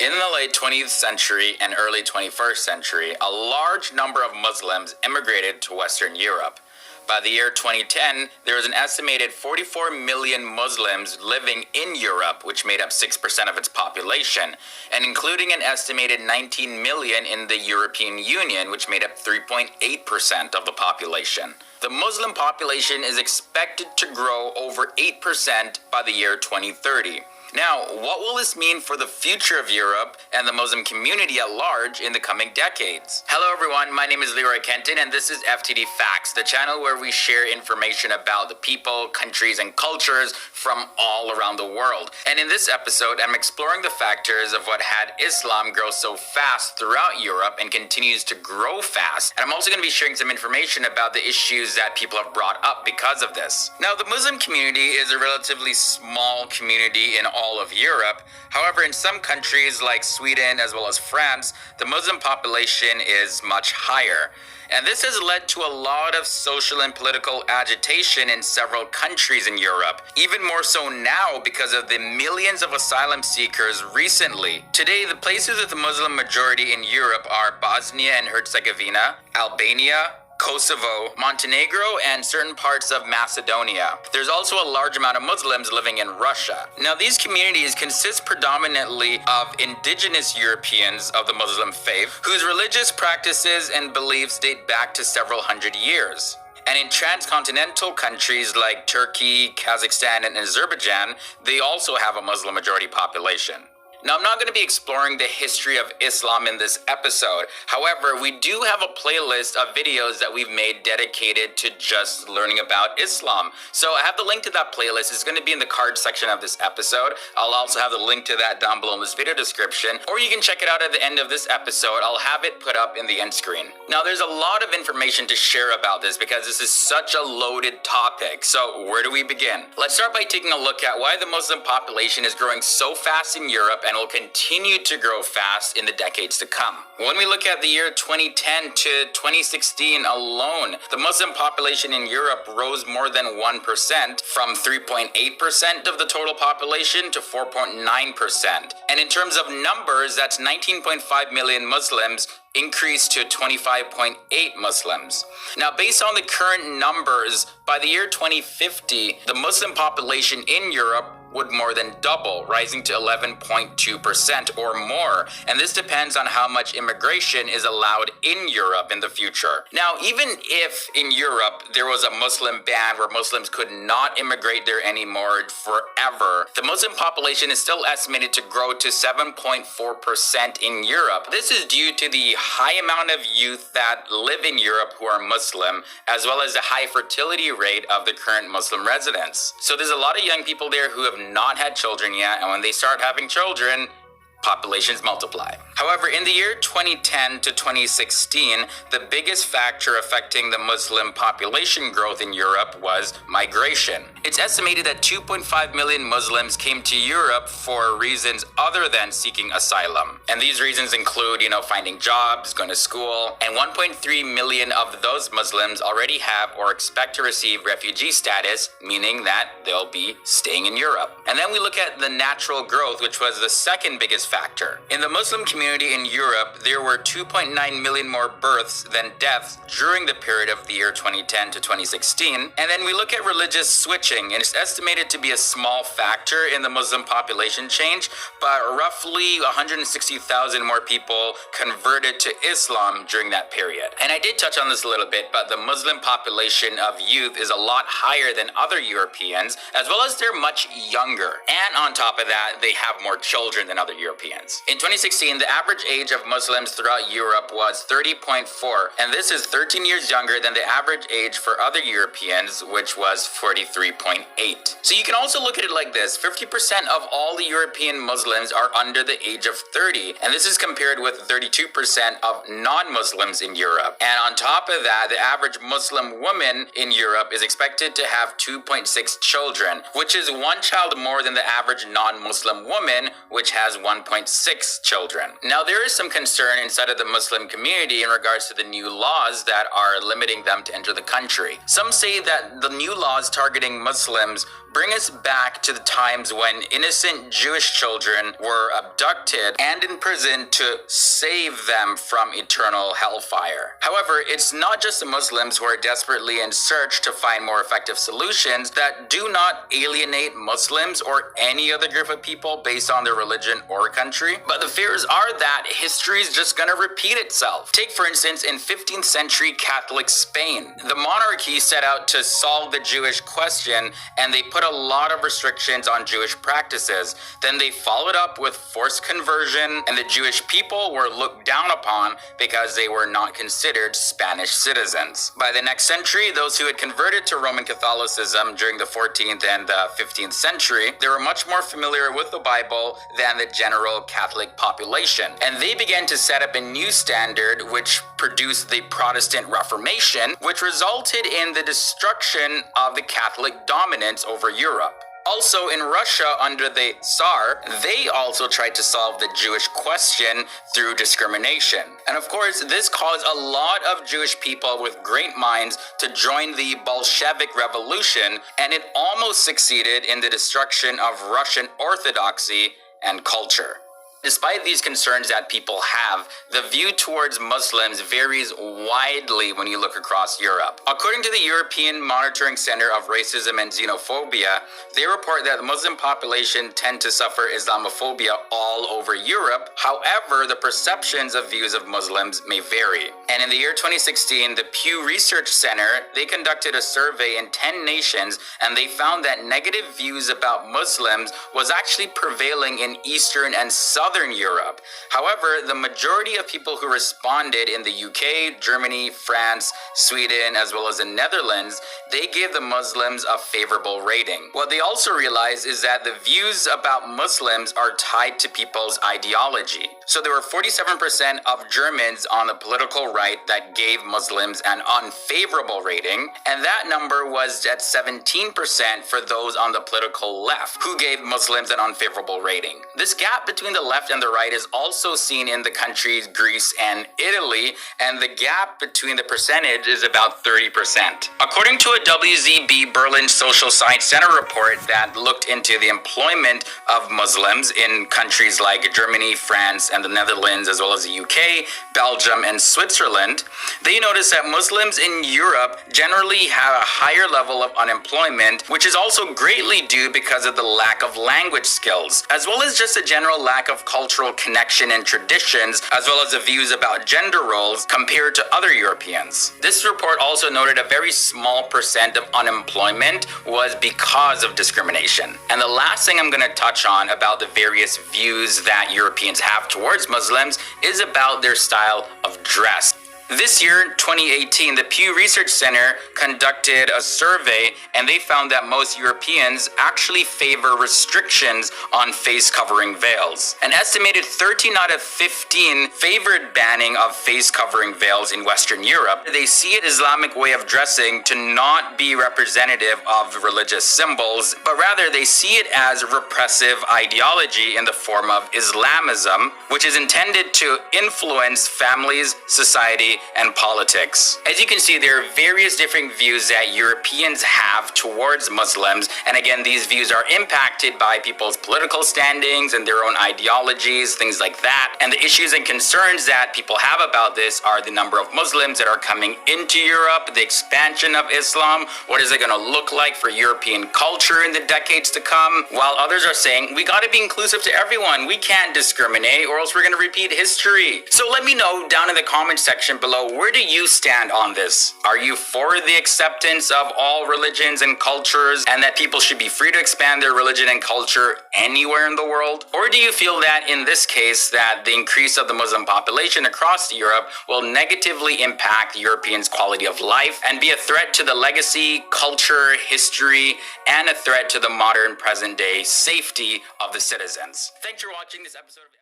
In the late 20th century and early 21st century, a large number of Muslims immigrated to Western Europe. By the year 2010, there was an estimated 44 million Muslims living in Europe, which made up 6% of its population, and including an estimated 19 million in the European Union, which made up 3.8% of the population. The Muslim population is expected to grow over 8% by the year 2030. Now, what will this mean for the future of Europe and the Muslim community at large in the coming decades? Hello everyone, my name is Leroy Kenton and this is FTD Facts, the channel where we share information about the people, countries, and cultures from all around the world. And in this episode, I'm exploring the factors of what had Islam grow so fast throughout Europe and continues to grow fast. And I'm also going to be sharing some information about the issues that people have brought up because of this. Now, the Muslim community is a relatively small community in all of Europe. However, in some countries like Sweden as well as France, the Muslim population is much higher. And this has led to a lot of social and political agitation in several countries in Europe, even more so now because of the millions of asylum seekers recently. Today, the places with the Muslim majority in Europe are Bosnia and Herzegovina, Albania, Kosovo, Montenegro, and certain parts of Macedonia. There's also a large amount of Muslims living in Russia. Now, these communities consist predominantly of indigenous Europeans of the Muslim faith, whose religious practices and beliefs date back to several hundred years. And in transcontinental countries like Turkey, Kazakhstan, and Azerbaijan, they also have a Muslim majority population. Now, I'm not going to be exploring the history of Islam in this episode. However, we do have a playlist of videos that we've made dedicated to just learning about Islam. So I have the link to that playlist. It's going to be in the card section of this episode. I'll also have the link to that down below in this video description, or you can check it out at the end of this episode. I'll have it put up in the end screen. Now, there's a lot of information to share about this because this is such a loaded topic. So where do we begin? Let's start by taking a look at why the Muslim population is growing so fast in Europe and will continue to grow fast in the decades to come. When we look at the year 2010 to 2016 alone, the Muslim population in Europe rose more than 1%, from 3.8% of the total population to 4.9%. And in terms of numbers, that's 19.5 million Muslims increased to 25.8 Muslims. Now, based on the current numbers, by the year 2050, the Muslim population in Europe would more than double, rising to 11.2% or more. And this depends on how much immigration is allowed in Europe in the future. Now, even if in Europe there was a Muslim ban where Muslims could not immigrate there anymore forever, the Muslim population is still estimated to grow to 7.4% in Europe. This is due to the high amount of youth that live in Europe who are Muslim, as well as the high fertility rate of the current Muslim residents. So there's a lot of young people there who have not had children yet, and when they start having children, populations multiply. However, in the year 2010 to 2016, the biggest factor affecting the Muslim population growth in Europe was migration. It's estimated that 2.5 million Muslims came to Europe for reasons other than seeking asylum. And these reasons include, finding jobs, going to school, and 1.3 million of those Muslims already have or expect to receive refugee status, meaning that they'll be staying in Europe. And then we look at the natural growth, which was the second biggest factor. In the Muslim community in Europe, there were 2.9 million more births than deaths during the period of the year 2010 to 2016. And then we look at religious switching, and it's estimated to be a small factor in the Muslim population change, but roughly 160,000 more people converted to Islam during that period. And I did touch on this a little bit, but the Muslim population of youth is a lot higher than other Europeans, as well as they're much younger. And on top of that, they have more children than other Europeans. In 2016, the average age of Muslims throughout Europe was 30.4, and this is 13 years younger than the average age for other Europeans, which was 43.8. So you can also look at it like this: 50% of all the European Muslims are under the age of 30, and this is compared with 32% of non-Muslims in Europe. And on top of that, the average Muslim woman in Europe is expected to have 2.6 children, which is one child more than the average non-Muslim woman, which has 1.6 children. Now, there is some concern inside of the Muslim community in regards to the new laws that are limiting them to enter the country. Some say that the new laws targeting Muslims bring us back to the times when innocent Jewish children were abducted and imprisoned to save them from eternal hellfire. However, it's not just the Muslims who are desperately in search to find more effective solutions that do not alienate Muslims or any other group of people based on their religion or country, but the fears are that history is just going to repeat itself. Take, for instance, in 15th century Catholic Spain. The monarchy set out to solve the Jewish question, and they put a lot of restrictions on Jewish practices. Then they followed up with forced conversion, and the Jewish people were looked down upon because they were not considered Spanish citizens. By the next century, those who had converted to Roman Catholicism during the 14th and the 15th century, they were much more familiar with the Bible than the general Catholic population. And they began to set up a new standard which produced the Protestant Reformation, which resulted in the destruction of the Catholic dominance over Europe. Also, in Russia, under the Tsar, they also tried to solve the Jewish question through discrimination. And of course, this caused a lot of Jewish people with great minds to join the Bolshevik Revolution, and it almost succeeded in the destruction of Russian Orthodoxy and culture. Despite these concerns that people have, the view towards Muslims varies widely when you look across Europe. According to the European Monitoring Center of Racism and Xenophobia, they report that the Muslim population tend to suffer Islamophobia all over Europe. However, the perceptions of views of Muslims may vary. And in the year 2016, the Pew Research Center, they conducted a survey in 10 nations, and they found that negative views about Muslims was actually prevailing in Eastern and Southern Europe. However, the majority of people who responded in the UK, Germany, France, Sweden, as well as the Netherlands, they gave the Muslims a favorable rating. What they also realized is that the views about Muslims are tied to people's ideology. So there were 47% of Germans on the political right that gave Muslims an unfavorable rating, and that number was at 17% for those on the political left who gave Muslims an unfavorable rating. This gap between the left and the right is also seen in the countries Greece and Italy, and the gap between the percentage is about 30%. According to a WZB Berlin Social Science Center report that looked into the employment of Muslims in countries like Germany, France, and the Netherlands, as well as the UK, Belgium, and Switzerland, they noticed that Muslims in Europe generally have a higher level of unemployment, which is also greatly due because of the lack of language skills, as well as just a general lack of cultural connection and traditions, as well as the views about gender roles compared to other Europeans. This report also noted a very small percent of unemployment was because of discrimination. And the last thing I'm going to touch on about the various views that Europeans have towards Muslims is about their style of dress. This year, 2018, the Pew Research Center conducted a survey, and they found that most Europeans actually favor restrictions on face-covering veils. An estimated 13 out of 15 favored banning of face-covering veils in Western Europe. They see an Islamic way of dressing to not be representative of religious symbols, but rather they see it as a repressive ideology in the form of Islamism, which is intended to influence families, society, and politics. As you can see, there are various different views that Europeans have towards Muslims, and again, these views are impacted by people's political standings and their own ideologies, things like that. And the issues and concerns that people have about this are the number of Muslims that are coming into Europe, the expansion of Islam, what is it going to look like for European culture in the decades to come, while others are saying, we got to be inclusive to everyone, we can't discriminate or else we're going to repeat history. So let me know down in the comment section below, where do you stand on this? Are you for the acceptance of all religions and cultures and that people should be free to expand their religion and culture anywhere in the world? Or do you feel that in this case that the increase of the Muslim population across Europe will negatively impact Europeans' quality of life and be a threat to the legacy, culture, history, and a threat to the modern present day safety of the citizens? Thanks for watching this episode of